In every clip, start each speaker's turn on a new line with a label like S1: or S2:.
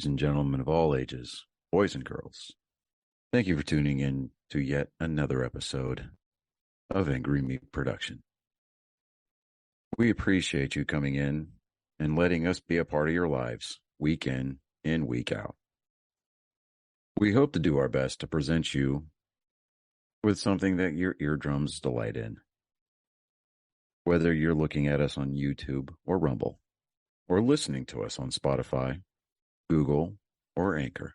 S1: ladies and gentlemen of all ages, boys and girls. Thank you for tuning in to yet another episode of Angry Meat Production. We appreciate you coming in and letting us be a part of your lives week in and week out. We hope to do our best to present you with something that your eardrums delight in. Whether you're looking at us on YouTube or Rumble, or listening to us on Spotify, Google, or Anchor,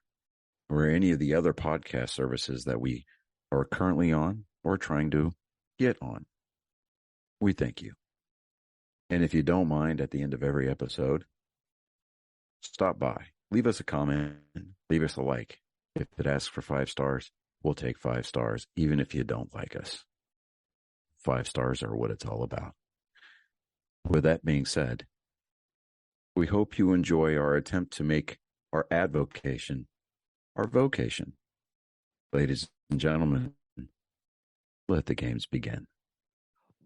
S1: or any of the other podcast services that we are currently on or trying to get on, we thank you. And if you don't mind, at the end of every episode, stop by, leave us a comment, leave us a like. If it asks for 5 stars, we'll take 5 stars, even if you don't like us. 5 stars are what it's all about. With that being said, we hope you enjoy our attempt to make our advocation our vocation. Ladies and gentlemen, let the games begin.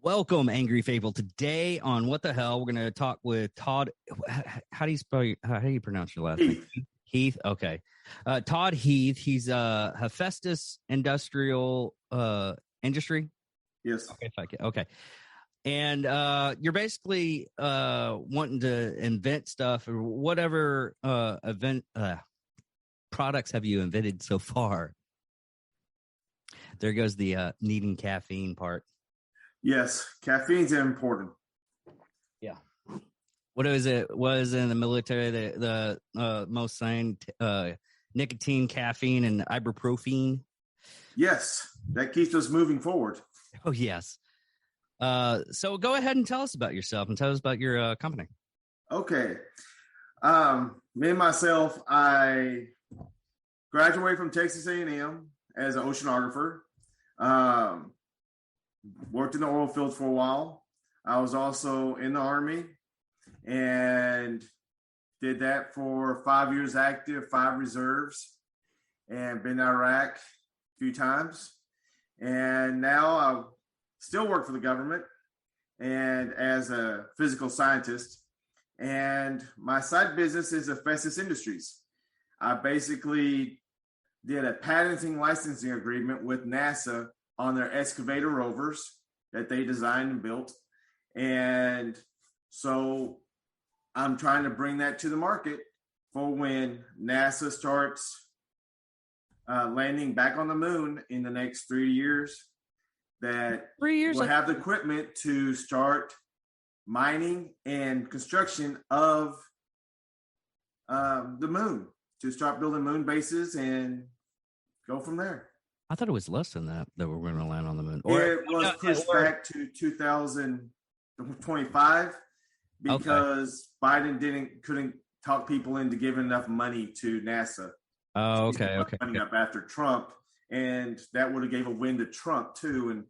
S2: Welcome, Angry Fable. Today on What the Hell, we're going to talk with Todd. How do you pronounce your last name? Heath. Okay. Todd Heath. He's Hephaestus Industrial Industry.
S3: Yes.
S2: Okay. And you're basically wanting to invent stuff or whatever products have you invented so far? There goes the needing caffeine part.
S3: Yes, caffeine's important.
S2: Yeah. What is it? Was in the military the most saying nicotine, caffeine, and ibuprofen?
S3: Yes, that keeps us moving forward.
S2: Oh, yes. So go ahead and tell us about yourself and tell us about your company.
S3: Okay. Me and myself, I graduated from Texas A&M as an oceanographer. Worked in the oil fields for a while. I was also in the Army and did that for 5 years active, 5 reserves, and been to Iraq a few times. And now I still work for the government and as a physical scientist. And my side business is Hephaestus Industries. I basically did a patenting licensing agreement with NASA on their excavator rovers that they designed and built. And so I'm trying to bring that to the market for when NASA starts landing back on the moon in the next 3 years, that
S2: 3 years
S3: we'll have the equipment to start mining and construction of the moon, to start building moon bases and go from there.
S2: I thought it was less than that we're going to land on the moon.
S3: It was pushed back to 2025 because Biden couldn't talk people into giving enough money to NASA.
S2: Oh, okay.
S3: Coming up after Trump, and that would have gave a win to Trump too. And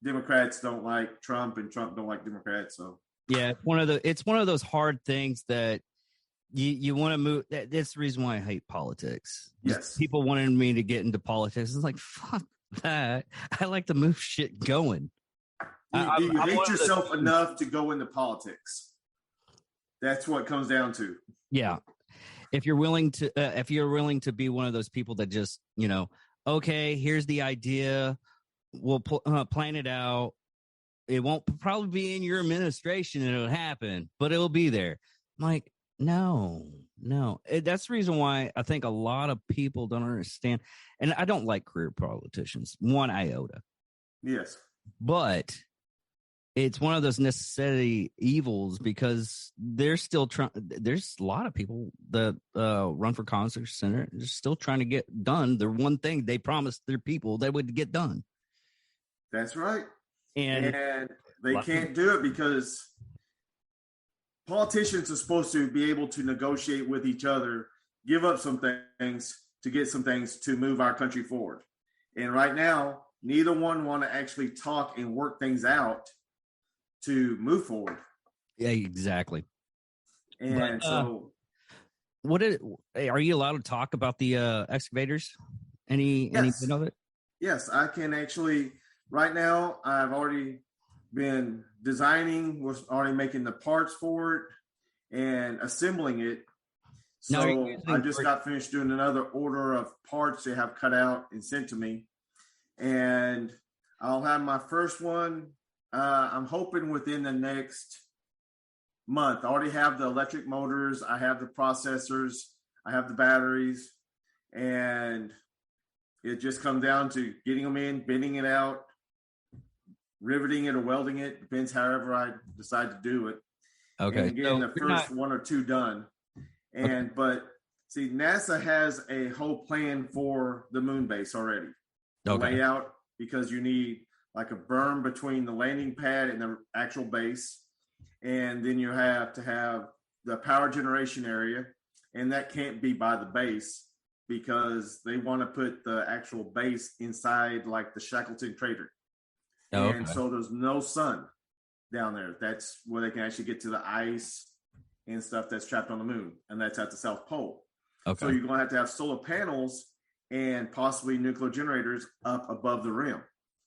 S3: Democrats don't like Trump, and Trump don't like Democrats. So
S2: yeah, it's one of those hard things that you want to move. That's the reason why I hate politics.
S3: Yes,
S2: people wanted me to get into politics. It's like, fuck that. I like to move shit going.
S3: You hate yourself enough to go into politics. That's what it comes down to.
S2: Yeah. If you're willing to be one of those people that just, okay, here's the idea, we'll plan it out. It won't probably be in your administration and it'll happen, but it'll be there. I'm like, no. That's the reason why I think a lot of people don't understand. And I don't like career politicians, one iota.
S3: Yes.
S2: But it's one of those necessary evils because they're still trying. There's a lot of people that run for Congress or Senate. They're still trying to get done the one thing they promised their people they would get done.
S3: That's right.
S2: And
S3: they can't do it because politicians are supposed to be able to negotiate with each other, give up some things to get some things to move our country forward. And right now, neither one want to actually talk and work things out to move forward.
S2: Yeah, exactly.
S3: And so
S2: are you allowed to talk about the excavators? Anything of it?
S3: Yes, I can actually. Right now, I've already been designing, was already making the parts for it and assembling it.
S2: Now, are you
S3: So I
S2: using
S3: just got finished doing another order of parts they have cut out and sent to me. And I'll have my first one. I'm hoping within the next month. I already have the electric motors. I have the processors. I have the batteries. And it just comes down to getting them in, bending it out, riveting it or welding it. Depends however I decide to do it.
S2: Okay.
S3: And getting the first one or two done. And but see, NASA has a whole plan for the moon base already. The layout, because you need like a berm between the landing pad and the actual base. And then you have to have the power generation area. And that can't be by the base because they want to put the actual base inside like the Shackleton crater. And so there's no sun down there. That's where they can actually get to the ice and stuff that's trapped on the moon. And that's at the South Pole. So you're going to have solar panels and possibly nuclear generators up above the rim.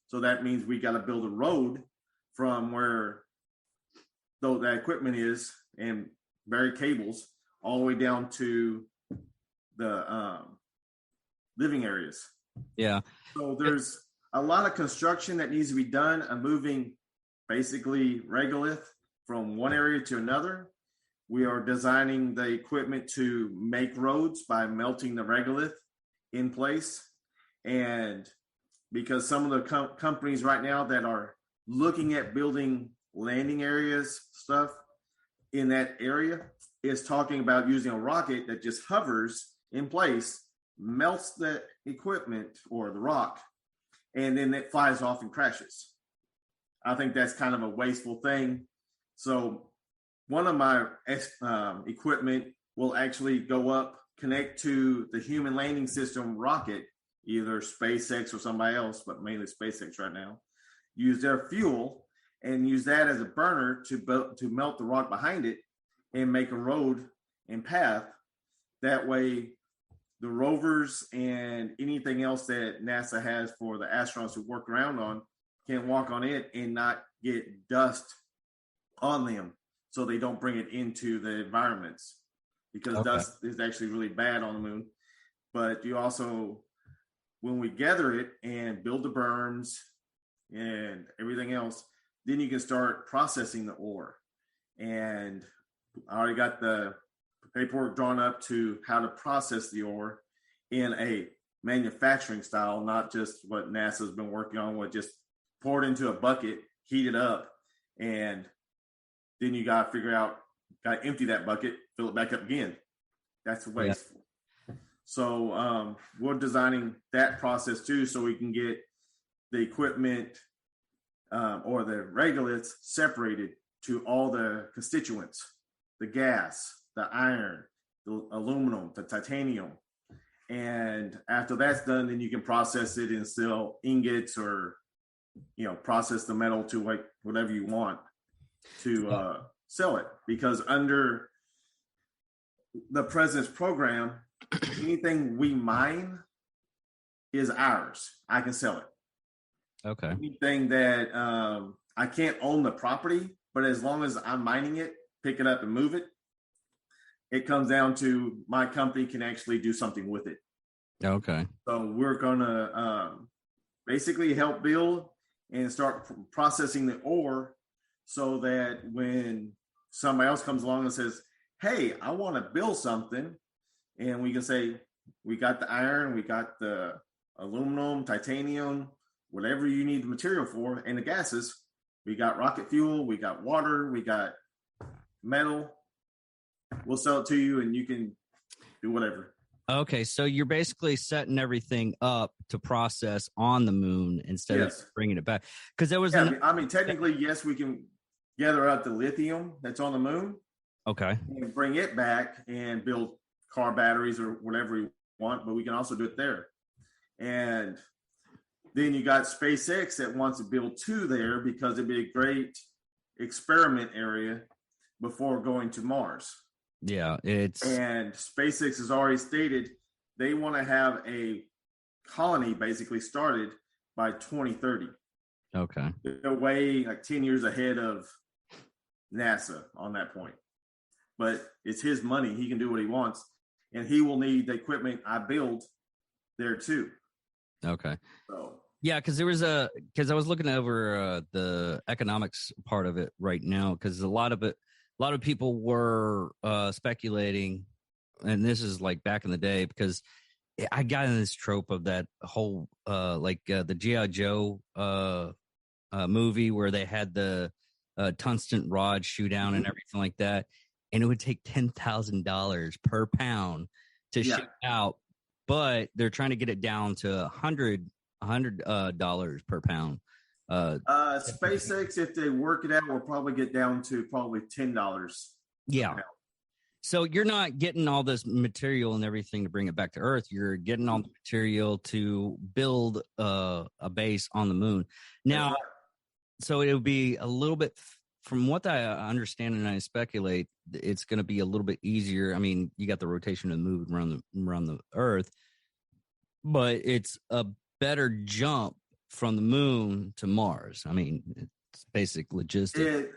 S3: So that means we got to build a road from where that equipment is and bury cables all the way down to the living areas.
S2: Yeah.
S3: So there's a lot of construction that needs to be done and moving basically regolith from one area to another. We are designing the equipment to make roads by melting the regolith in place. And because some of the companies right now that are looking at building landing areas, stuff in that area, is talking about using a rocket that just hovers in place, melts the equipment or the rock, and then it flies off and crashes. I think that's kind of a wasteful thing. So one of my equipment will actually go up, connect to the human landing system rocket, either SpaceX or somebody else, but mainly SpaceX right now, use their fuel and use that as a burner to melt the rock behind it and make a road and path. That way, the rovers and anything else that NASA has for the astronauts to work around on can walk on it and not get dust on them, so they don't bring it into the environments, because dust is actually really bad on the moon. But you also, when we gather it and build the berms and everything else, then you can start processing the ore. And I already got the paperwork drawn up to how to process the ore in a manufacturing style, not just what NASA's been working on, with just pour it into a bucket, heat it up, and then you got to figure out, got to empty that bucket, fill it back up again. That's wasteful. Yeah. So we're designing that process too, so we can get the equipment or the regoliths separated to all the constituents, the gas, the iron, the aluminum, the titanium. And after that's done, then you can process it and sell ingots, or, process the metal to like whatever you want to sell it. Because under the president's program, anything we mine is ours. I can sell it.
S2: Okay.
S3: Anything that I can't own the property, but as long as I'm mining it, pick it up and move it, it comes down to my company can actually do something with it.
S2: Okay.
S3: So we're going to basically help build and start processing the ore, so that when somebody else comes along and says, hey, I want to build something, and we can say, we got the iron, we got the aluminum, titanium, whatever you need the material for, and the gases. We got rocket fuel, we got water, we got metal. We'll sell it to you and you can do whatever.
S2: Okay, so you're basically setting everything up to process on the moon instead of bringing it back. Because there was
S3: technically, yes, we can gather out the lithium that's on the moon.
S2: Okay.
S3: And bring it back and build car batteries or whatever we want, but we can also do it there. And then you got SpaceX that wants to build two there, because it'd be a great experiment area before going to Mars.
S2: Yeah,
S3: and SpaceX has already stated they want to have a colony basically started by 2030.
S2: Okay.
S3: They're way like 10 years ahead of NASA on that point. But it's his money. He can do what he wants. and he will need the equipment I build there too.
S2: Okay.
S3: So
S2: yeah, because I was looking over the economics part of it right now, because a lot of people were speculating, and this is like back in the day, because I got in this trope of that whole the G.I. Joe movie where they had the tungsten rod shoot down and everything like that, and it would take $10,000 per pound to ship out, but they're trying to get it down to $100 per pound.
S3: SpaceX, if they work it out, will probably get down to probably $10.
S2: Yeah. So you're not getting all this material and everything to bring it back to Earth. You're getting all the material to build a base on the moon. Now, so it would be a little bit, from what I understand and I speculate, it's going to be a little bit easier. I mean, you got the rotation of the moon around the Earth, but it's a better jump from the moon to Mars. I mean, it's basic logistics.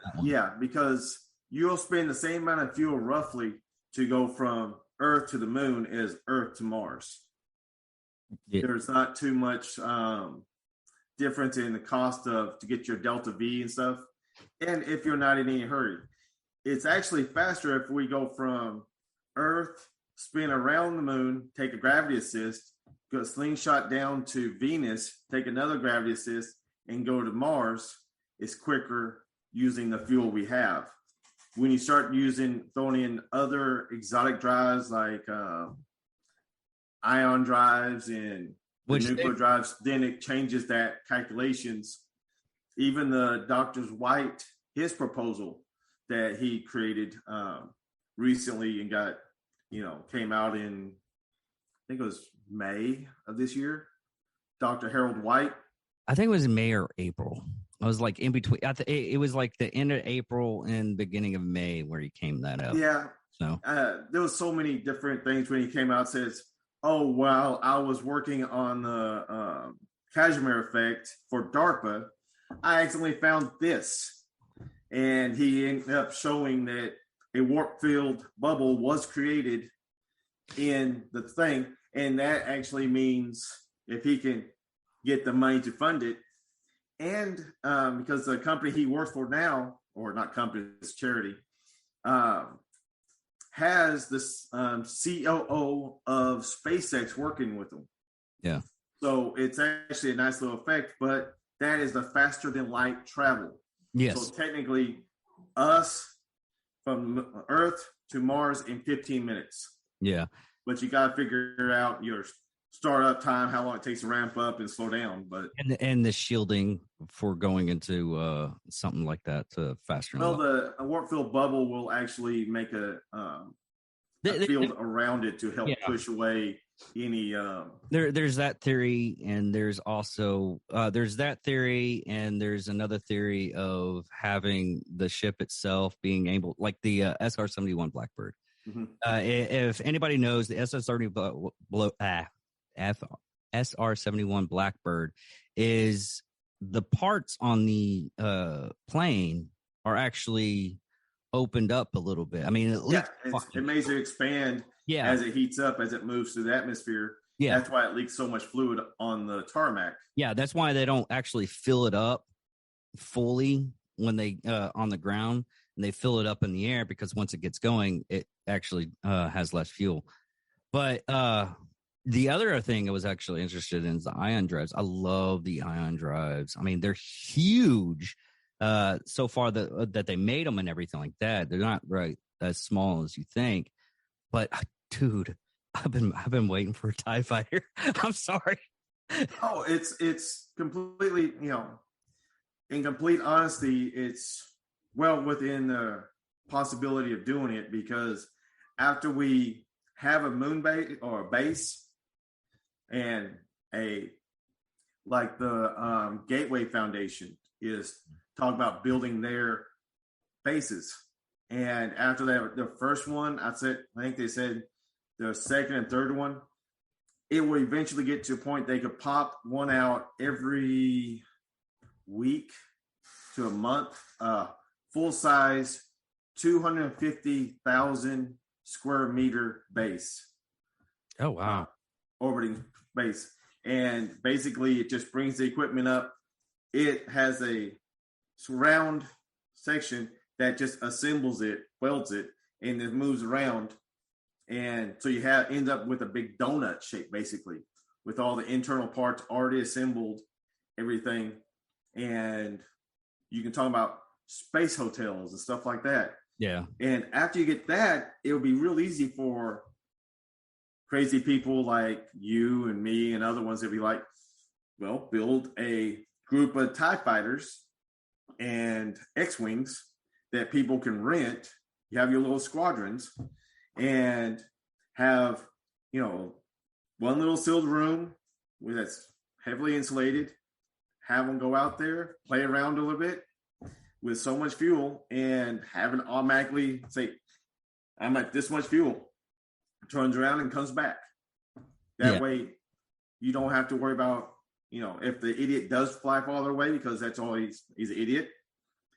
S3: Because you'll spend the same amount of fuel roughly to go from Earth to the moon as Earth to Mars. Yeah. There's not too much difference in the cost to get your Delta V and stuff. And if you're not in any hurry, it's actually faster if we go from Earth, spin around the moon, take a gravity assist, go slingshot down to Venus, take another gravity assist, and go to Mars. It's quicker using the fuel we have. When you start throwing in other exotic drives like ion drives and nuclear drives, then it changes that calculations. Even the Dr. White, his proposal that he created recently and got, came out in, I think it was May of this year. Dr. Harold White.
S2: I think it was May or April. I was like in between. It was like the end of April and beginning of May where he came that out.
S3: Yeah.
S2: So
S3: there was so many different things when he came out. Says, "Oh, while I was working on the Casimir effect for DARPA, I accidentally found this," and he ended up showing that a warp field bubble was created in the thing, and that actually means if he can get the money to fund it. And because the company he works for now, or not company, it's charity, has this COO of SpaceX working with them.
S2: Yeah.
S3: So it's actually a nice little effect, but that is the faster than light travel.
S2: Yes.
S3: So technically, us from Earth to Mars in 15 minutes.
S2: Yeah.
S3: But you got to figure out your startup time, how long it takes to ramp up and slow down. But
S2: and the shielding for going into something like that faster.
S3: Well, the warp field bubble will actually make a field around it to help push away any.
S2: There's that theory, and there's also there's that theory, and there's another theory of having the ship itself being able, like the SR-71 Blackbird.
S3: Mm-hmm.
S2: If anybody knows, the SR-71 Blackbird is the parts on the plane are actually opened up a little bit. I mean,
S3: it makes it expand as it heats up, as it moves through the atmosphere. Yeah, that's why it leaks so much fluid on the tarmac.
S2: Yeah, that's why they don't actually fill it up fully when they on the ground, and they fill it up in the air, because once it gets going, it actually has less fuel. But the other thing I was actually interested in is the ion drives. I love the ion drives. I mean, they're huge so far that they made them and everything like that. They're not right as small as you think. But dude, I've been waiting for a TIE fighter. I'm sorry.
S3: Oh, it's completely, in complete honesty, it's well within the possibility of doing it, because after we have a moon base or a base, and the Gateway Foundation is talking about building their bases. And after that, the first one, I think they said the second and third one, it will eventually get to a point they could pop one out every week to a month, full size, 250,000 square meter base.
S2: Oh, wow.
S3: Orbiting space. And basically, it just brings the equipment up. It has a surround section that just assembles it, welds it, and it moves around. And so you end up with a big donut shape, basically, with all the internal parts already assembled, everything. And you can talk about space hotels and stuff like that.
S2: Yeah.
S3: And after you get that, it'll be real easy for crazy people like you and me and other ones that be like, well, build a group of TIE fighters and X-Wings that people can rent. You have your little squadrons and have, one little sealed room that's heavily insulated. Have them go out there, play around a little bit with so much fuel, and have it automatically say, I'm at this much fuel. Turns around and comes back. That way, you don't have to worry about, if the idiot does fly farther away, because that's all he's an idiot.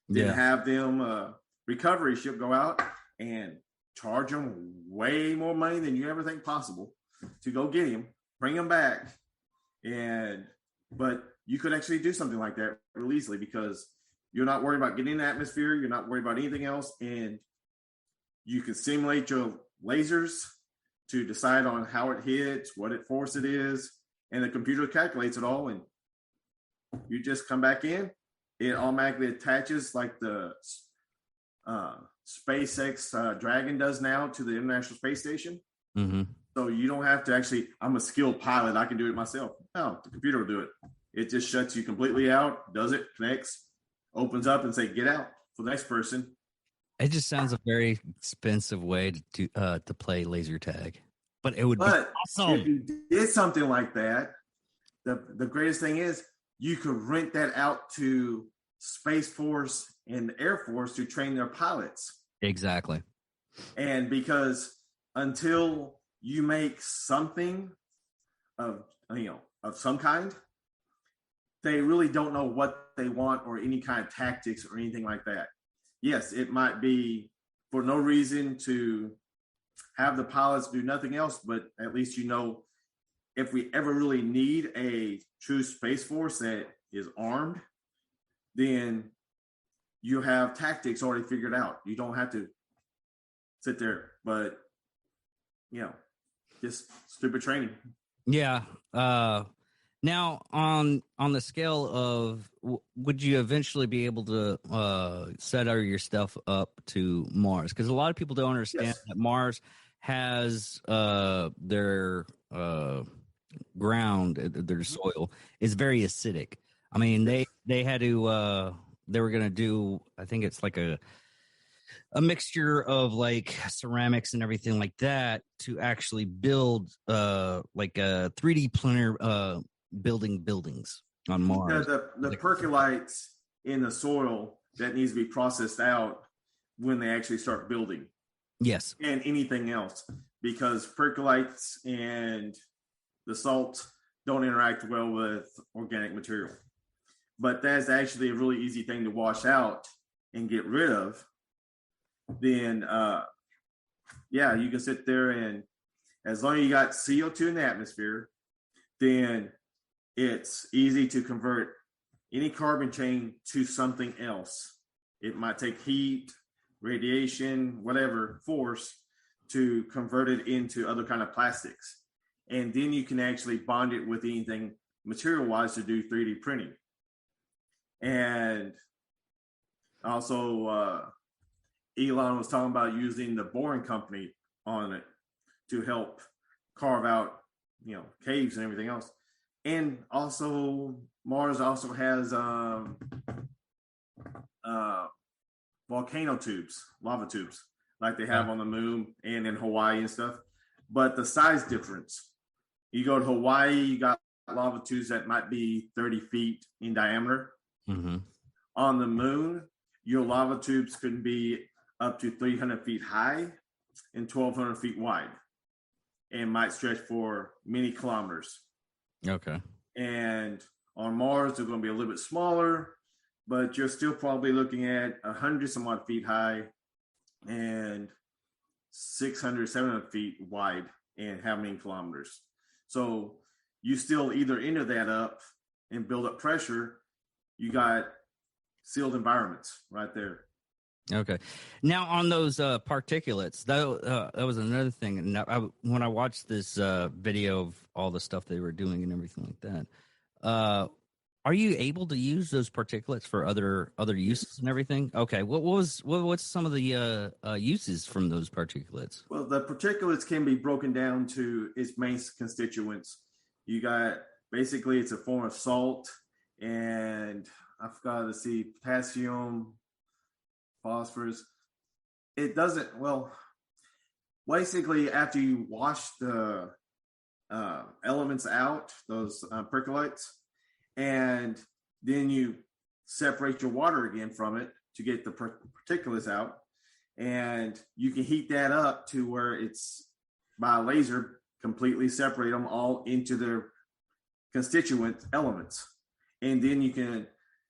S3: Then have them recovery ship go out and charge them way more money than you ever think possible to go get him, bring him back. But you could actually do something like that really easily, because you're not worried about getting in the atmosphere. You're not worried about anything else. And you can simulate your lasers to decide on how it hits, what force it is, and the computer calculates it all. And you just come back in. It automatically attaches like the SpaceX Dragon does now to the International Space Station.
S2: Mm-hmm.
S3: So you don't have to actually, I'm a skilled pilot, I can do it myself. No, the computer will do it. It just shuts you completely out, does it, connects, opens up and say, get out for the next person.
S2: It just sounds a very expensive way to play laser tag, but it would be awesome.
S3: If you did something like that, the greatest thing is you could rent that out to Space Force and the Air Force to train their pilots.
S2: Exactly.
S3: And because until you make something of some kind, they really don't know what they want or any kind of tactics or anything like that. Yes, it might be for no reason to have the pilots do nothing else, but at least if we ever really need a true Space Force that is armed, then you have tactics already figured out. You don't have to sit there, but just stupid training.
S2: Yeah. Now, on the scale of, would you eventually be able to set all your stuff up to Mars? Because a lot of people don't understand that Mars has their ground, their soil is very acidic. I mean, they had to they were going to do, I think it's like a mixture of like ceramics and everything like that to actually build like a 3D printer buildings on Mars.
S3: The percolates in the soil that needs to be processed out when they actually start building.
S2: Yes.
S3: And anything else, because percolates and the salts don't interact well with organic material. But that's actually a really easy thing to wash out and get rid of. Then, you can sit there, and as long as you got CO2 in the atmosphere, then it's easy to convert any carbon chain to something else. It might take heat, radiation, whatever force to convert it into other kind of plastics. And then you can actually bond it with anything material-wise to do 3D printing. And also, Elon was talking about using the Boring Company on it to help carve out, caves and everything else. And also, Mars also has volcano tubes, lava tubes, like they have on the moon and in Hawaii and stuff. But the size difference, you go to Hawaii, you got lava tubes that might be 30 feet in diameter.
S2: Mm-hmm.
S3: On the moon, your lava tubes can be up to 300 feet high and 1,200 feet wide, and might stretch for many kilometers.
S2: Okay.
S3: And on Mars, they're going to be a little bit smaller, but you're still probably looking at 100 some odd feet high and 600, 700 feet wide and how many kilometers. So you still either enter that up and build up pressure, you got sealed environments right there.
S2: Okay. Now on those particulates, that was another thing. And when I watched this video of all the stuff they were doing and everything like that, are you able to use those particulates for other uses and everything? Okay. What's some of the uses from those particulates?
S3: Well, the particulates can be broken down to its main constituents. You got basically it's a form of salt, and I forgot to see potassium, phosphorus. It doesn't, well, basically after you wash the elements out, those percolates, and then you separate your water again from it to get the particulates out, and you can heat that up to where it's by laser completely separate them all into their constituent elements, and then you can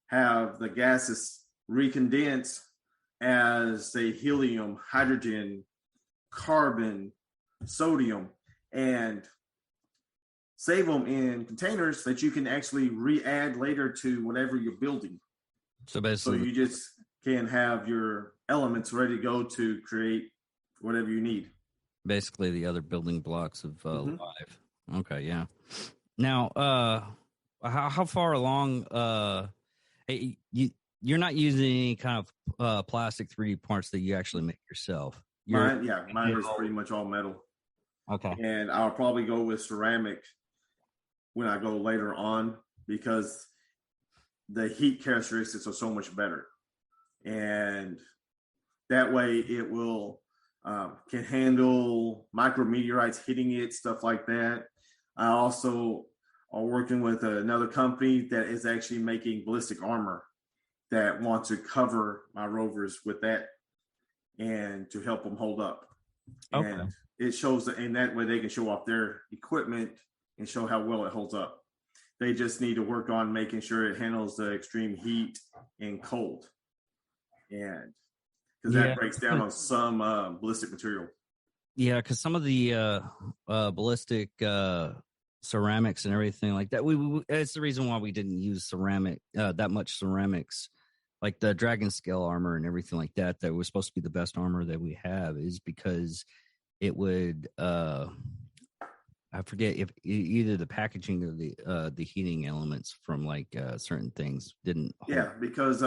S3: have the gases recondense as say helium, hydrogen, carbon, sodium, and save them in containers that you can actually re-add later to whatever you're building.
S2: So basically,
S3: so you just can have your elements ready to go to create whatever you need.
S2: Basically, the other building blocks of life. Okay, yeah. Now, how far along? You're not using any kind of plastic 3D parts that you actually make yourself.
S3: Mine is pretty much all metal.
S2: Okay.
S3: And I'll probably go with ceramic when I go later on, because the heat characteristics are so much better. And that way it will can handle micrometeorites hitting it, stuff like that. I also are working with another company that is actually making ballistic armor that wants to cover my rovers with that and to help them hold up.
S2: Okay.
S3: And it shows that in that way they can show off their equipment and show how well it holds up. They just need to work on making sure it handles the extreme heat and cold. And because that breaks down on some ballistic material.
S2: Yeah, because some of the ballistic ceramics and everything like that, we it's the reason why we didn't use ceramic that much ceramics, like the dragon scale armor and everything like that. That was supposed to be the best armor that we have, is because it would I forget if either the packaging or the heating elements from like certain things didn't hold.
S3: Yeah, because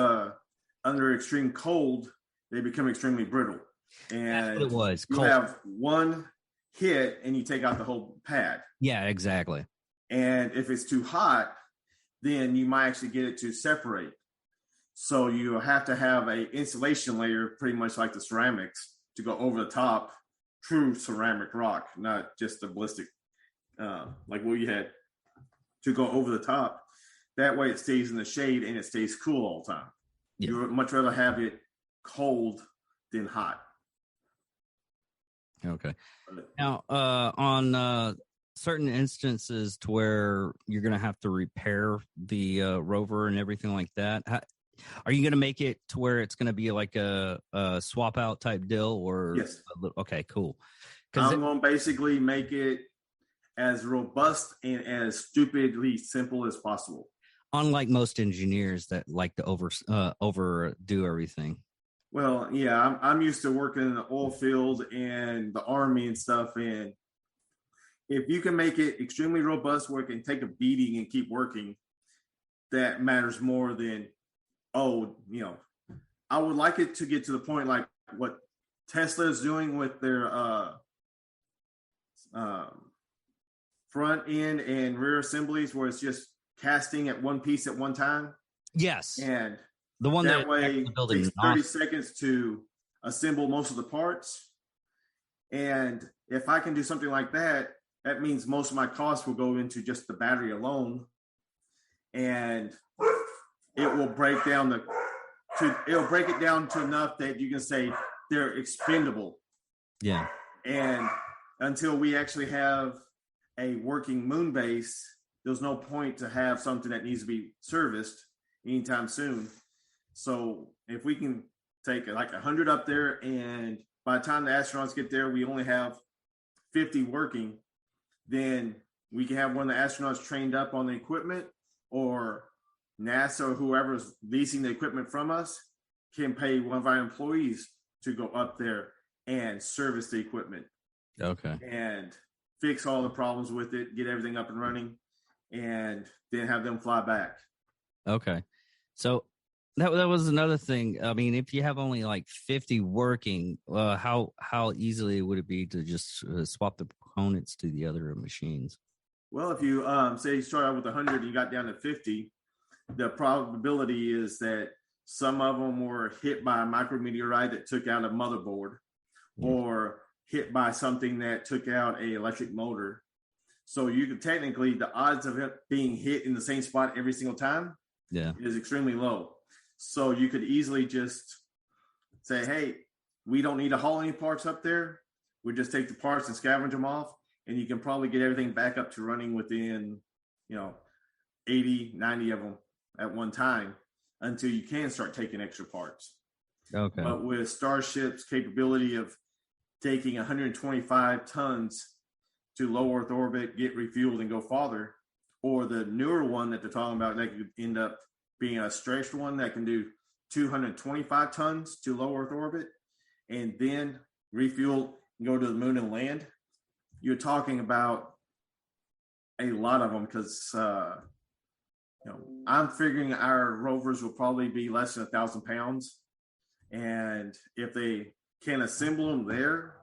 S3: under extreme cold they become extremely brittle, and
S2: that's what it was.
S3: You have one hit and you take out the whole pad.
S2: Yeah, exactly.
S3: And if it's too hot, then you might actually get it to separate. So you have to have a insulation layer, pretty much like the ceramics, to go over the top. True ceramic rock, not just the ballistic, like what you had, to go over the top. That way it stays in the shade and it stays cool all the time. Yeah. You would much rather have it cold than hot.
S2: Okay. Now, on certain instances to where you're going to have to repair the rover and everything like that, are you going to make it to where it's going to be like a swap out type deal? Or
S3: yes.
S2: Okay, cool.
S3: I'm going to basically make it as robust and as stupidly simple as possible.
S2: Unlike most engineers that like to overdo everything.
S3: Well, yeah, I'm used to working in the oil field and the army and stuff. And if you can make it extremely robust where it can take a beating and keep working, that matters more than, I would like it to get to the point like what Tesla is doing with their front end and rear assemblies, where it's just casting at one piece at one time.
S2: Yes.
S3: And
S2: the one
S3: that way it takes 30 seconds to assemble most of the parts. And if I can do something like that, that means most of my costs will go into just the battery alone. And it will break down it'll break it down to enough that you can say they're expendable.
S2: Yeah.
S3: And until we actually have a working moon base, there's no point to have something that needs to be serviced anytime soon. So if we can take like 100 up there, and by the time the astronauts get there, we only have 50 working, then we can have one of the astronauts trained up on the equipment, or NASA or whoever's leasing the equipment from us can pay one of our employees to go up there and service the equipment.
S2: Okay.
S3: And fix all the problems with it, get everything up and running, and then have them fly back.
S2: Okay. So that was another thing. I mean, if you have only like 50 working, how easily would it be to just swap the components to the other machines?
S3: Well, if you say you start out with 100 and you got down to 50, the probability is that some of them were hit by a micrometeorite that took out a motherboard, or hit by something that took out a electric motor. So you could technically, the odds of it being hit in the same spot every single time is extremely low. So you could easily just say, hey, we don't need to haul any parts up there. We just take the parts and scavenge them off, and you can probably get everything back up to running within, 80, 90 of them at one time, until you can start taking extra parts.
S2: Okay.
S3: But with Starship's capability of taking 125 tons to low Earth orbit, get refueled, and go farther, or the newer one that they're talking about that could end up being a stretched one that can do 225 tons to low Earth orbit, and then refuel and go to the moon and land, you're talking about a lot of them, because I'm figuring our rovers will probably be less than 1,000 pounds. And if they can assemble them there,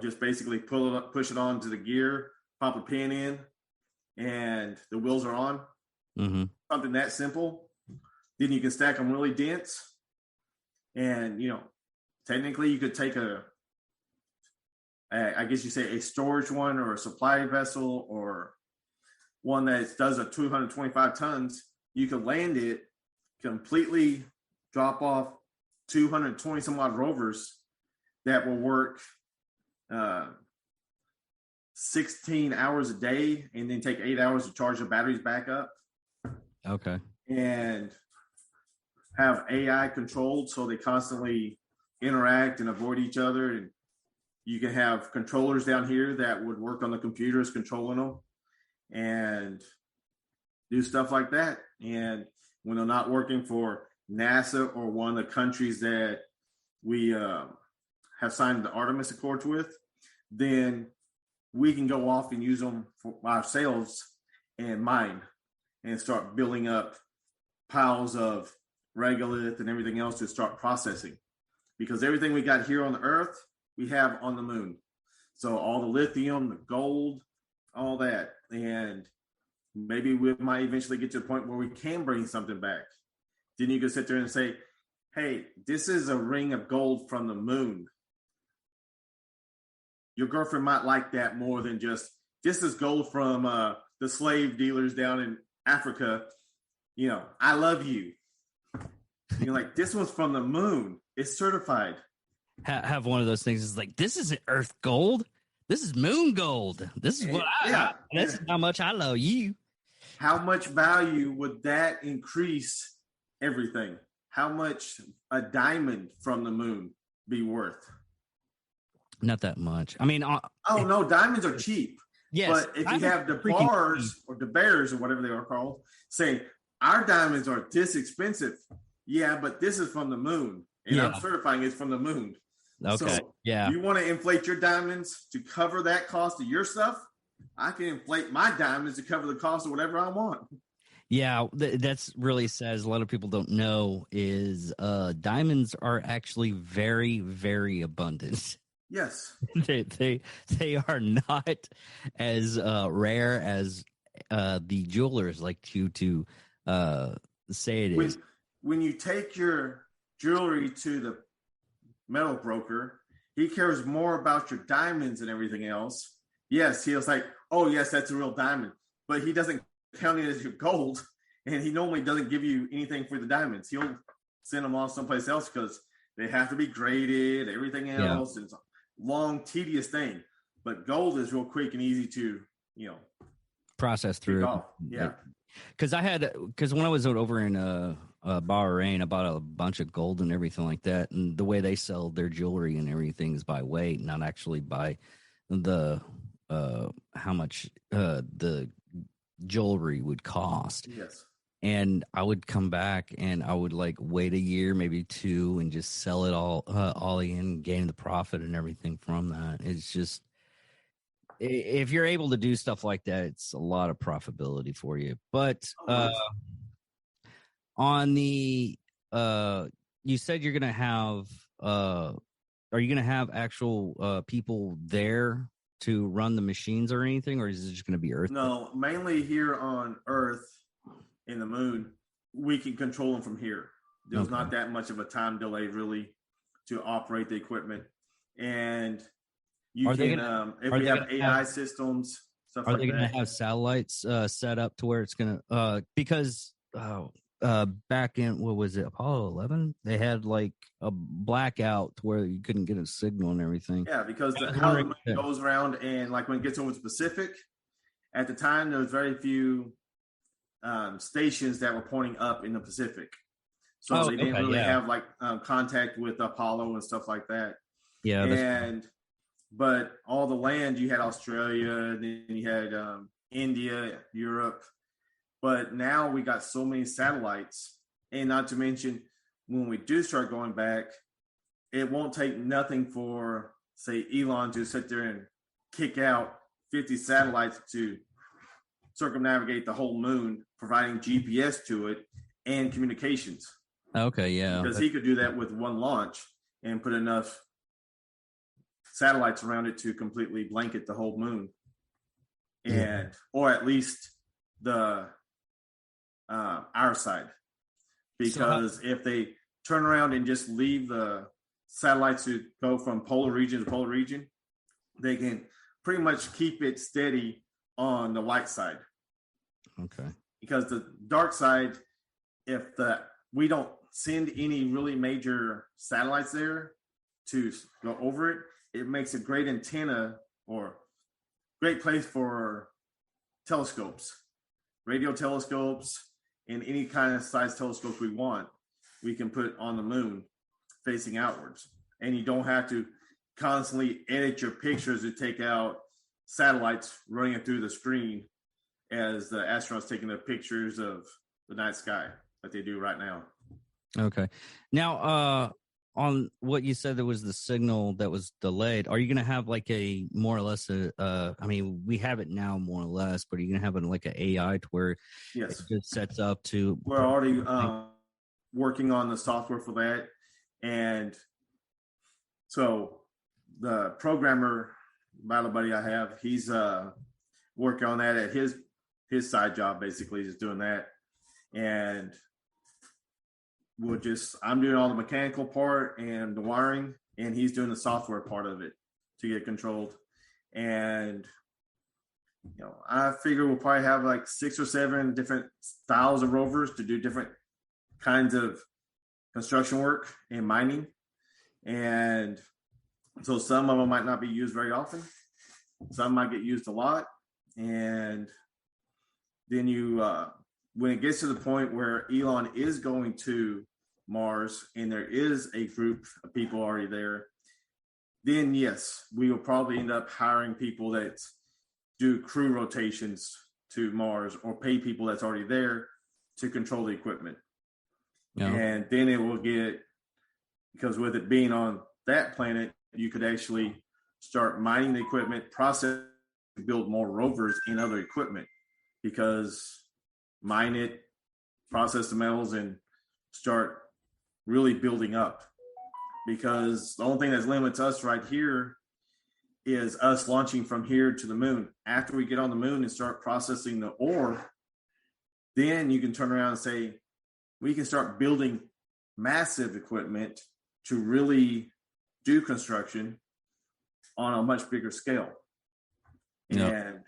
S3: just basically pull it up, push it onto the gear, pop a pin in, and the wheels are on.
S2: Mm-hmm.
S3: Something that simple. Then you can stack them really dense. And, technically you could take I guess you say a storage one, or a supply vessel, or one that does a 225 tons. You could land it, completely drop off 220 some odd rovers that will work 16 hours a day, and then take 8 hours to charge the batteries back up.
S2: Okay.
S3: And have AI controlled, so they constantly interact and avoid each other. And you can have controllers down here that would work on the computers controlling them and do stuff like that. And when they're not working for NASA or one of the countries that we have signed the Artemis Accords with, then we can go off and use them for ourselves and mine, and start building up piles of regolith and everything else to start processing. Because everything we got here on the Earth, we have on the moon. So all the lithium, the gold, all that. And maybe we might eventually get to a point where we can bring something back. Then you can sit there and say, hey, this is a ring of gold from the moon. Your girlfriend might like that more than just, this is gold from the slave dealers down in Africa. I love you. You're like, this one's from the moon. It's certified.
S2: Have one of those things. It's like, this isn't Earth gold. This is moon gold. This is what that's how much I love you.
S3: How much value would that increase everything? How much a diamond from the moon be worth?
S2: Not that much. I mean,
S3: no, diamonds are cheap.
S2: Yes,
S3: but if you have the bars or the bears or whatever they are called, say our diamonds are this expensive. Yeah, but this is from the moon, and I'm certifying it's from the moon.
S2: Okay. So
S3: you want to inflate your diamonds to cover that cost of your stuff? I can inflate my diamonds to cover the cost of whatever I want.
S2: Yeah, that's really sad. A lot of people don't know is diamonds are actually very, very abundant.
S3: Yes,
S2: they are not as rare as the jewelers like to say it is.
S3: When you take your jewelry to the metal broker, he cares more about your diamonds and everything else. Yes, he was like, oh yes, that's a real diamond, but he doesn't count it as your gold, and he normally doesn't give you anything for the diamonds. He'll send them off someplace else because they have to be graded, everything else. It's a long, tedious thing. But gold is real quick and easy to,
S2: process through.
S3: Yeah.
S2: Because when I was over in Bahrain, I bought a bunch of gold and everything like that. And the way they sell their jewelry and everything is by weight, not actually by the how much the jewelry would cost.
S3: Yes.
S2: And I would come back and I would like wait a year, maybe 2, and just sell it all in, gain the profit and everything from that. It's just, if you're able to do stuff like that, it's a lot of profitability for you. But on the you said you're gonna have are you gonna have actual people there to run the machines or anything, or is it just gonna be Earth?
S3: No, mainly here on Earth. In the moon, we can control them from here. There's not that much of a time delay really to operate the equipment. And you if we have AI systems, stuff like that. Are they going to
S2: have satellites set up to where it's going to, because back in, what was it, Apollo 11? They had like a blackout to where you couldn't get a signal and everything.
S3: Yeah, because how the moon goes around, and like when it gets over the Pacific, at the time, there was very few stations that were pointing up in the Pacific, so they didn't really have like contact with Apollo and stuff like that. Yeah, but all the land, you had Australia, then you had India, Europe, but now we got so many satellites, and not to mention when we do start going back, it won't take nothing for, say, Elon to sit there and kick out 50 satellites to circumnavigate the whole moon, providing GPS to it and communications.
S2: Okay, yeah.
S3: Because he could do that with one launch and put enough satellites around it to completely blanket the whole moon. And or at least the our side. Because if they turn around and just leave the satellites to go from polar region to polar region, they can pretty much keep it steady on the light side.
S2: Okay.
S3: Because the dark side, if we don't send any really major satellites there to go over it, it makes a great antenna or great place for telescopes, radio telescopes, and any kind of size telescope we want, we can put on the moon facing outwards. And you don't have to constantly edit your pictures to take out satellites running through the screen as the astronauts taking their pictures of the night sky like they do right now.
S2: Okay. Now, on what you said, there was the signal that was delayed. Are you going to have like a more or less I mean, we have it now more or less, but are you going to have like an AI to where it just sets up to?
S3: We're already working on the software for that. And so the programmer, battle buddy I have, he's working on that at his side job, basically, just doing that. And I'm doing all the mechanical part and the wiring, and he's doing the software part of it to get controlled. And I figure we'll probably have like 6 or 7 different styles of rovers to do different kinds of construction work and mining. And so some of them might not be used very often. Some might get used a lot. And then when it gets to the point where Elon is going to Mars and there is a group of people already there, then yes, we will probably end up hiring people that do crew rotations to Mars or pay people that's already there to control the equipment. Yeah. And then it will because with it being on that planet, you could actually start mining the equipment, build more rovers and other equipment, because mine it, process the metals, and start really building up. Because the only thing that limits us right here is us launching from here to the moon. After we get on the moon and start processing the ore, then you can turn around and say, we can start building massive equipment to really do construction on a much bigger scale. Yep. And,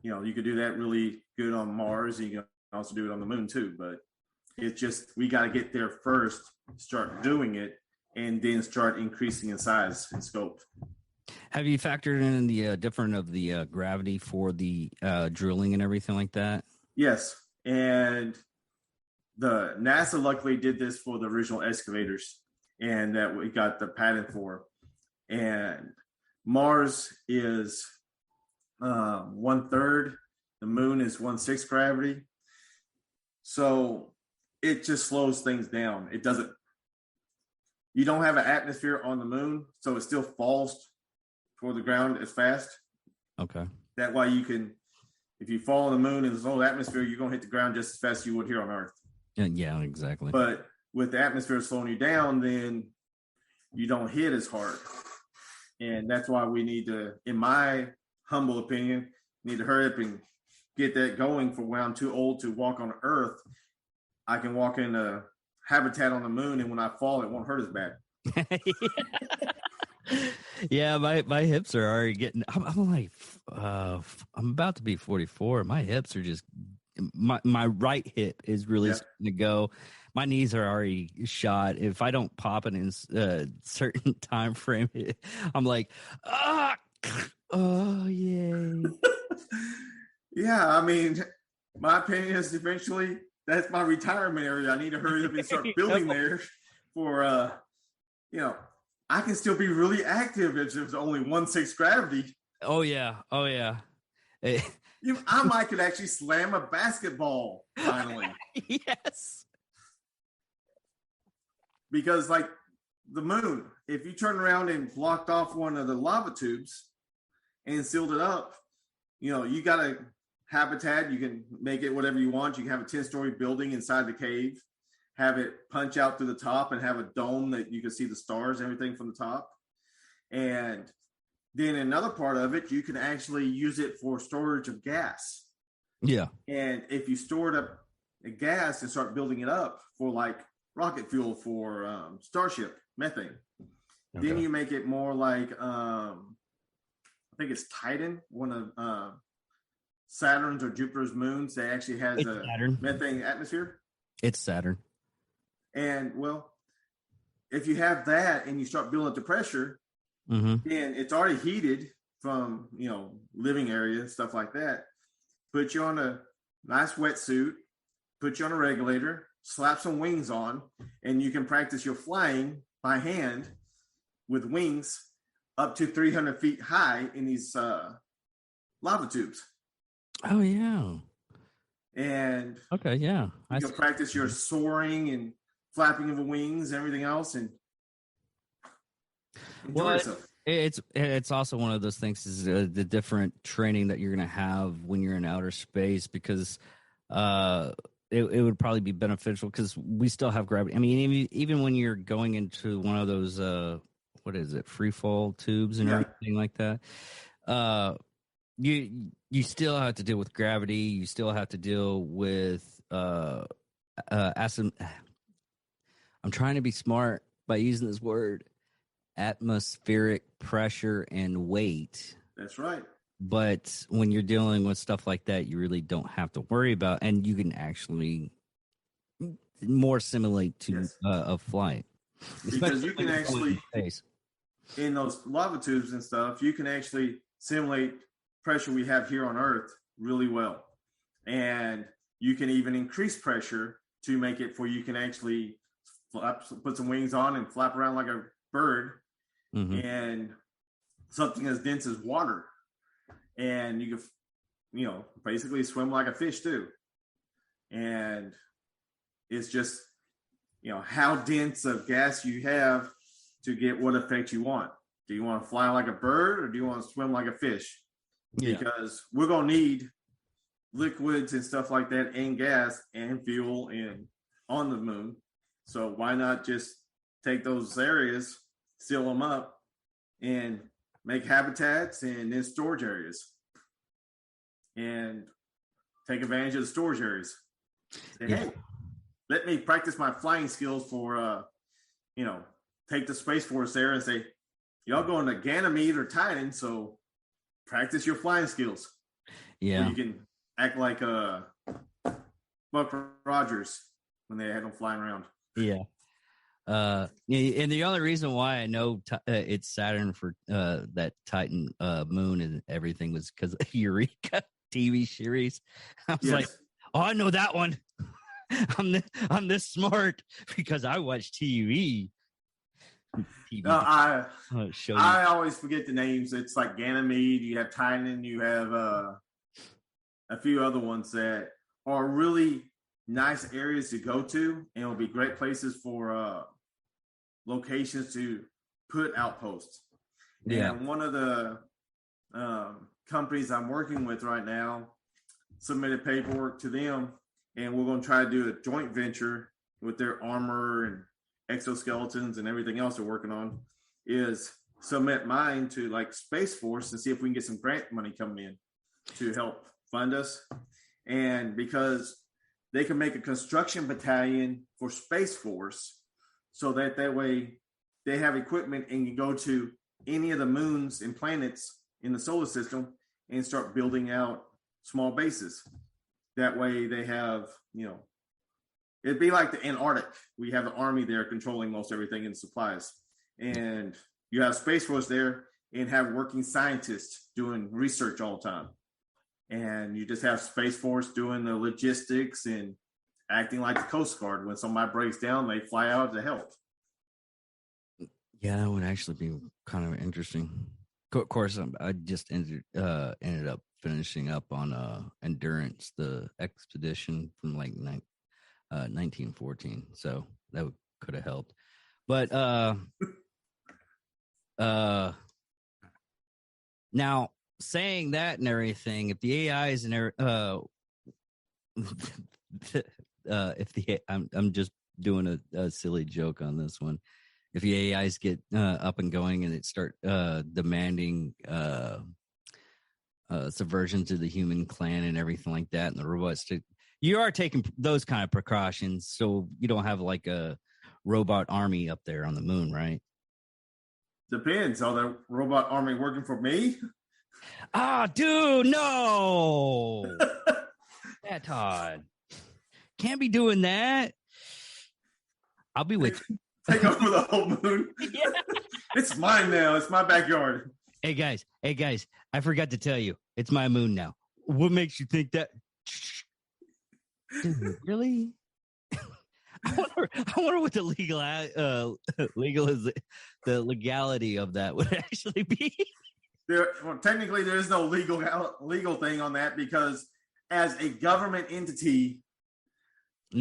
S3: you could do that really good on Mars. You can also do it on the moon too, but it's just, we got to get there first, start doing it, and then start increasing in size and scope.
S2: Have you factored in the different of the gravity for the drilling and everything like that?
S3: Yes. And the NASA luckily did this for the original excavators, and that we got the patent for. And Mars is 1/3. The moon is 1/6 gravity. So it just slows things down. It doesn't, you don't have an atmosphere on the moon, so it still falls toward the ground as fast.
S2: Okay.
S3: That way you can, if you fall on the moon and there's no atmosphere, you're going to hit the ground just as fast as you would here on Earth.
S2: Yeah, exactly.
S3: But with the atmosphere slowing you down, then you don't hit as hard. And that's why we need to, in my humble opinion, need to hurry up and get that going for when I'm too old to walk on Earth. I can walk in a habitat on the moon, and when I fall, it won't hurt as bad.
S2: Yeah, my hips are already getting. I'm like, I'm about to be 44. My hips are just. My right hip is really starting to go. My knees are already shot. If I don't pop it in a certain time frame, I'm like, oh yay.
S3: Yeah, I mean, my opinion is eventually that's my retirement area. I need to hurry up and start building there for, I can still be really active if there's only 1/6 gravity.
S2: Oh yeah.
S3: I might could actually slam a basketball finally.
S2: Yes.
S3: Because like the moon, if you turn around and blocked off one of the lava tubes and sealed it up, you got a habitat. You can make it whatever you want. You can have a 10-story building inside the cave, have it punch out through the top and have a dome that you can see the stars, everything from the top. And then another part of it, you can actually use it for storage of gas.
S2: Yeah.
S3: And if you store it up the gas and start building it up for like rocket fuel for Starship methane, then you make it more like I think it's Titan, one of Saturn's or Jupiter's moons. They actually has a Saturn. Methane atmosphere.
S2: It's Saturn.
S3: And well, if you have that and you start building up the pressure, then it's already heated from living area and stuff like that. Put you on a nice wetsuit, put you on a regulator, slap some wings on, and you can practice your flying by hand with wings up to 300 feet high in these lava tubes.
S2: Oh, yeah.
S3: And
S2: okay, yeah.
S3: You can practice your soaring and flapping of the wings and everything else and enjoy yourself.
S2: It's also one of those things is the different training that you're going to have when you're in outer space because it would probably be beneficial because we still have gravity. I mean, even when you're going into one of those, what is it, free fall tubes and everything like that, you still have to deal with gravity. You still have to deal with I'm trying to be smart by using this word, atmospheric pressure and weight.
S3: That's right.
S2: But when you're dealing with stuff like that, you really don't have to worry about, and you can actually more simulate to a flight.
S3: Because you can actually, in those lava tubes and stuff, you can actually simulate pressure we have here on Earth really well. And you can even increase pressure to make it where you can actually put some wings on and flap around like a bird and something as dense as water. And you can, basically swim like a fish too. And it's just, how dense of gas you have to get what effect you want. Do you want to fly like a bird or do you want to swim like a fish? Yeah. Because we're going to need liquids and stuff like that and gas and fuel and on the moon. So why not just take those areas, seal them up, and make habitats and then storage areas and take advantage of the storage areas. Say, hey, let me practice my flying skills for, take the Space Force there and say, y'all going to Ganymede or Titan, so practice your flying skills.
S2: Yeah.
S3: Or you can act like Buck Rogers when they had them flying around.
S2: Yeah. And the only reason why I know it's Saturn for that Titan moon and everything was because of Eureka TV series. I was like, oh, I know that one. I'm this smart because I watch TV. TV.
S3: No,
S2: Show
S3: I always forget the names. It's like Ganymede. You have Titan. You have a few other ones that are really nice areas to go to, and will be great places for locations to put outposts.
S2: Yeah.
S3: And one of the companies I'm working with right now submitted paperwork to them, and we're going to try to do a joint venture with their armor and exoskeletons and everything else they're working on, is submit mine to like Space Force and see if we can get some grant money coming in to help fund us. And because they can make a construction battalion for Space Force, so that way they have equipment and can go to any of the moons and planets in the solar system and start building out small bases. That way they have, it'd be like the Antarctic. We have the army there controlling most everything and supplies. And you have Space Force there and have working scientists doing research all the time. And you just have Space Force doing the logistics and acting like the Coast Guard. When somebody breaks down, they fly out to help.
S2: Yeah, that would actually be kind of interesting. Of course, I just ended up finishing up on Endurance, the expedition from like 1914. So that could have helped. But now saying that and everything, if the AIs and I'm just doing a silly joke on this one. If the AIs get up and going and it start demanding subversion to the human clan and everything like that, and the robots, you are taking those kind of precautions so you don't have like a robot army up there on the moon, right?
S3: Depends. Are the robot army working for me?
S2: Ah, dude, no. Yeah, Todd. Can't be doing that. I'll be with you.
S3: Take over the whole moon.
S2: Yeah.
S3: It's mine now. It's my backyard.
S2: Hey guys, I forgot to tell you, it's my moon now. What makes you think that? Dude, really? I wonder what the legality of that would actually be.
S3: Technically, there is no legal thing on that, because as a government entity,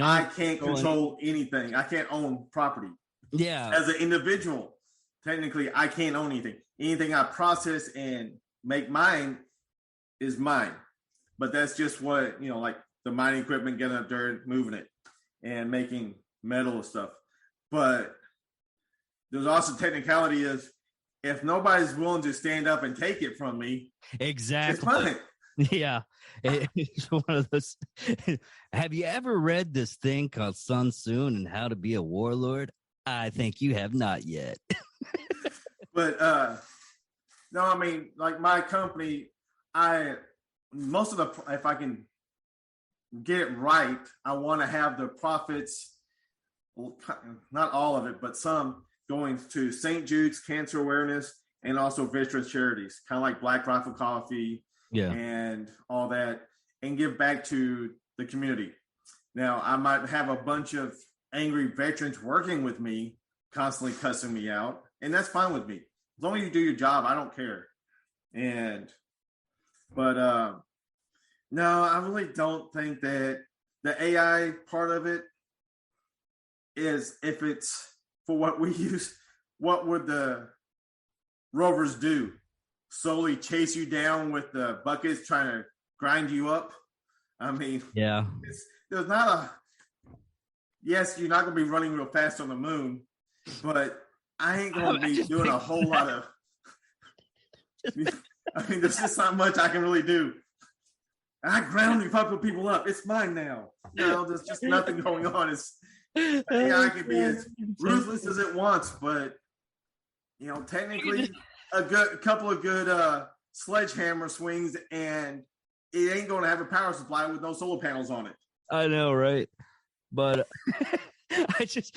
S3: I can't control anything. I can't own property.
S2: Yeah.
S3: As an individual, technically, I can't own anything. Anything I process and make mine is mine. But that's just what, like the mining equipment, getting up dirt, moving it, and making metal and stuff. But there's also technicality is, if nobody's willing to stand up and take it from me,
S2: exactly.
S3: It's mine.
S2: Yeah. It's one of those. Have you ever read this thing called Sun Tzu and How to Be a Warlord? I think you have not yet.
S3: But no, I mean, like my company, if I can get it right, I want to have the profits, not all of it, but some, going to St. Jude's cancer awareness and also veterans charities, kind of like Black Rifle Coffee, and all that, and give back to the community. Now, I might have a bunch of angry veterans working with me, constantly cussing me out, and that's fine with me. As long as you do your job, I don't care. But no, I really don't think that the AI part of it is, if it's for what we use, what would the rovers do? Slowly chase you down with the buckets, trying to grind you up? I mean,
S2: yeah.
S3: There's not yes, you're not going to be running real fast on the moon, but I ain't going to be doing a whole lot of. I mean, there's just not much I can really do. I ground and fuck people up. It's mine now. There's just nothing going on. I can be as ruthless as it wants, but technically, a couple of good sledgehammer swings, and it ain't going to have a power supply with no solar panels on it.
S2: I know, right? But I just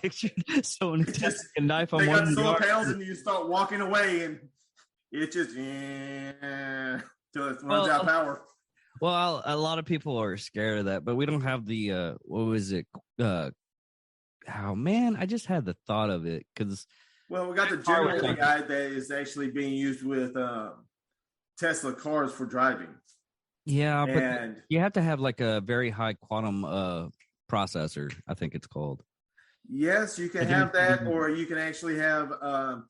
S2: pictured someone just a knife on one.
S3: They got solar panels, and you start walking away, and it just till it runs out of power.
S2: Well, a lot of people are scared of that, but we don't have the what was it? Oh man, I just had the thought of it because
S3: Well, we got the general AI that is actually being used with Tesla cars for driving.
S2: yeah, but
S3: And
S2: you have to have like a very high quantum processor, I think it's called.
S3: yes, you can
S2: Like
S3: have that, or you can actually have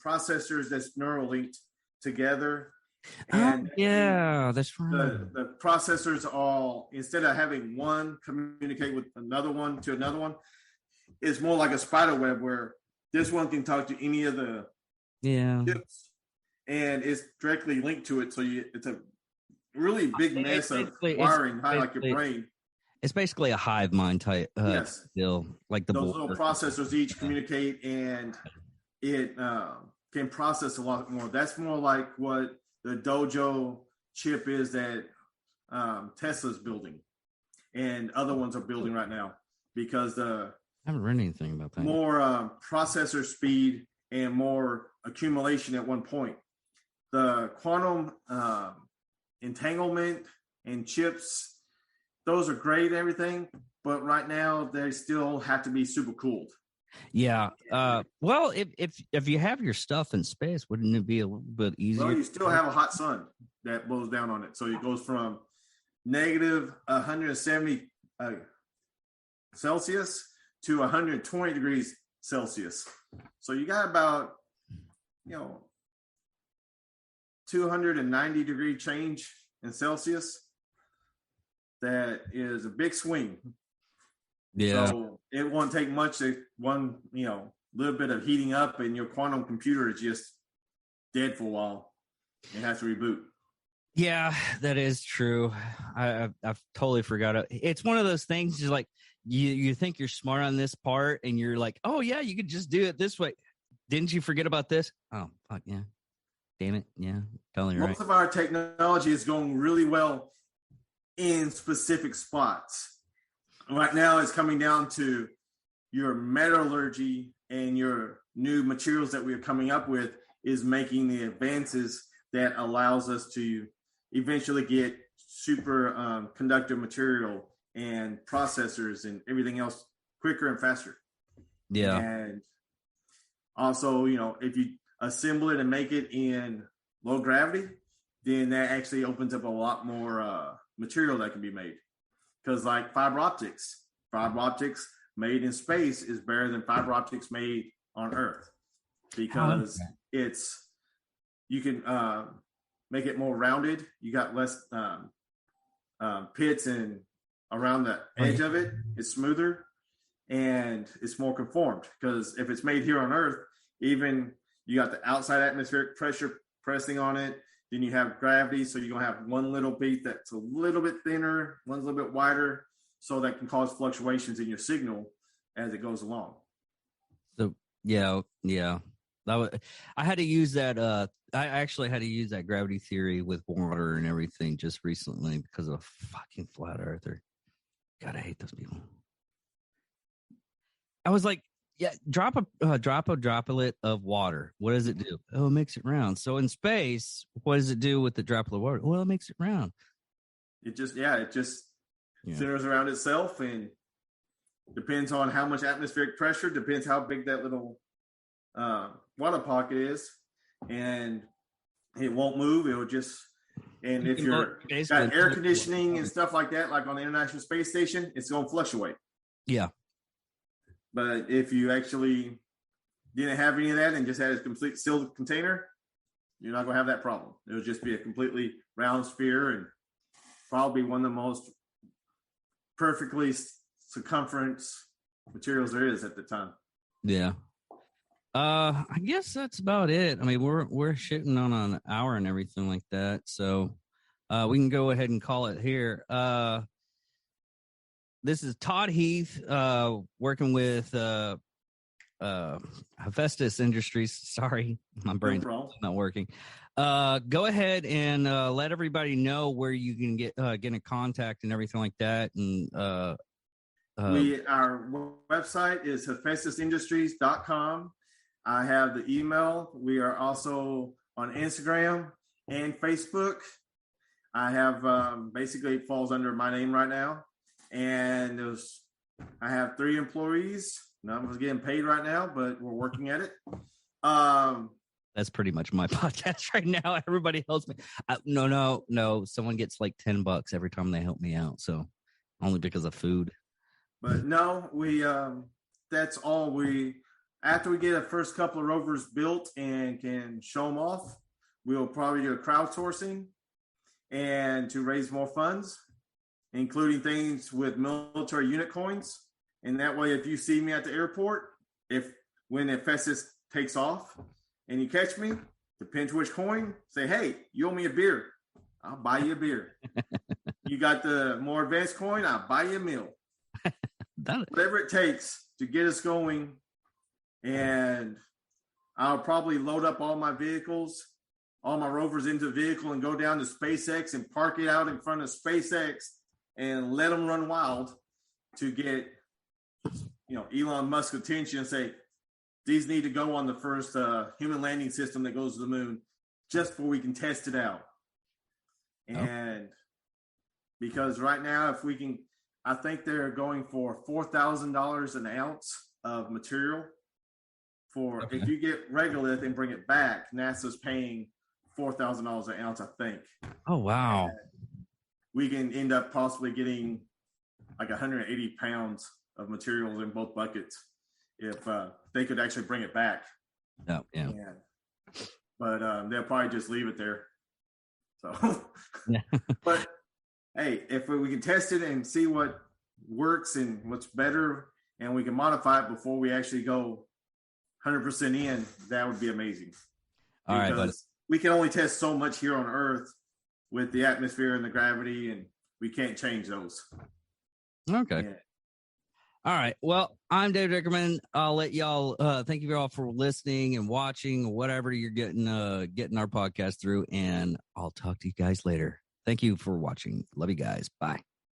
S3: processors that's neural linked together. And
S2: yeah, that's right.
S3: the processors all, instead of having one communicate with another one to another one, it's more like a spider web where this one can talk to any of the chips, and it's directly linked to it. So it's a really big mess of wiring, kind of like your brain.
S2: It's basically a hive mind type
S3: Yes.
S2: deal, like
S3: those little processors each communicate, and it can process a lot more. That's more like what the Dojo chip is that Tesla's building, and other ones are building right now, because
S2: I haven't read anything about that.
S3: More processor speed and more accumulation at one point. The quantum entanglement and chips, those are great and everything, but right now they still have to be super cooled.
S2: Yeah. Well, if you have your stuff in space, wouldn't it be a little bit easier?
S3: Well, you still have a hot sun that blows down on it. So it goes from negative 170 Celsius to 120 degrees Celsius. So you got about, 290 degree change in Celsius. That is a big swing.
S2: Yeah.
S3: So it won't take much to little bit of heating up, and your quantum computer is just dead for a while. It has to reboot.
S2: Yeah, that is true. I've totally forgot it. It's one of those things. Just like you think you're smart on this part, and you're like, oh yeah, you could just do it this way. Didn't you forget about this? Oh fuck yeah, damn it, yeah, totally right.
S3: Most of our technology is going really well in specific spots. Right now, it's coming down to your metallurgy and your new materials that we're coming up with is making the advances that allows us to eventually get super conductive material and processors and everything else quicker and faster.
S2: Yeah.
S3: And also, if you assemble it and make it in low gravity, then that actually opens up a lot more material that can be made. Because like fiber optics made in space is better than fiber optics made on Earth, because you can make it more rounded. You got less pits and around the edge of it. It's smoother and it's more conformed, because if it's made here on Earth, even you got the outside atmospheric pressure pressing on it, then you have gravity, so you're going to have one little bead that's a little bit thinner, one's a little bit wider, so that can cause fluctuations in your signal as it goes along.
S2: So yeah. I had to use that. I actually had to use that gravity theory with water and everything just recently because of a fucking flat earther. God, I hate those people. I was like, yeah, drop a droplet of water. What does it do? Oh, it makes it round. So in space, what does it do with the droplet of water? Well, it makes it round.
S3: It just centers around itself, and depends on how much atmospheric pressure, depends how big that little water pocket is, and it won't move. It'll just, and if you're got air conditioning and stuff like that, like on the International Space Station, it's going to fluctuate.
S2: Yeah.
S3: But if you actually didn't have any of that and just had a complete sealed container, you're not going to have that problem. It'll just be a completely round sphere, and probably one of the most perfectly circumference materials there is at the time.
S2: Yeah. I guess that's about it. I mean, we're shooting on an hour and everything like that, so we can go ahead and call it here. This is Todd Heath, working with Hephaestus Industries. Sorry, my brain's not working. Go ahead and let everybody know where you can get in contact and everything like that. And
S3: our website is hephaestusindustries.com. I have the email. We are also on Instagram and Facebook. I have basically it falls under my name right now. And I have 3 employees, None of us getting paid right now, but we're working at it.
S2: That's pretty much my podcast right now. Everybody helps me. No. Someone gets like $10 every time they help me out. So only because of food.
S3: But no, we that's all we. After we get the first couple of rovers built and can show them off, we'll probably do a crowdsourcing and to raise more funds, including things with military unit coins. And that way, if you see me at the airport, when Hephaestus takes off and you catch me, depends which coin, say, hey, you owe me a beer. I'll buy you a beer. You got the more advanced coin, I'll buy you a meal. Whatever it takes to get us going. And I'll probably load up all my vehicles, all my rovers into the vehicle and go down to SpaceX and park it out in front of SpaceX and let them run wild to get, Elon Musk's attention and say, these need to go on the first human landing system that goes to the moon just before we can test it out. And because right now, if we can, I think they're going for $4,000 an ounce of material. If you get regolith and bring it back, NASA's paying $4,000 an ounce, I think.
S2: Oh, wow.
S3: And we can end up possibly getting like 180 pounds of materials in both buckets if they could actually bring it back.
S2: Yeah.
S3: But they'll probably just leave it there. So, but hey, if we can test it and see what works and what's better, and we can modify it before we actually go 100% in, that would be amazing.
S2: All right, buddy.
S3: We can only test so much here on Earth with the atmosphere and the gravity, and we can't change those.
S2: Okay. Yeah. All right. Well, I'm Dave Dickerman. I'll let y'all thank you all for listening and watching, whatever you're getting our podcast through, and I'll talk to you guys later. Thank you for watching. Love you guys. Bye.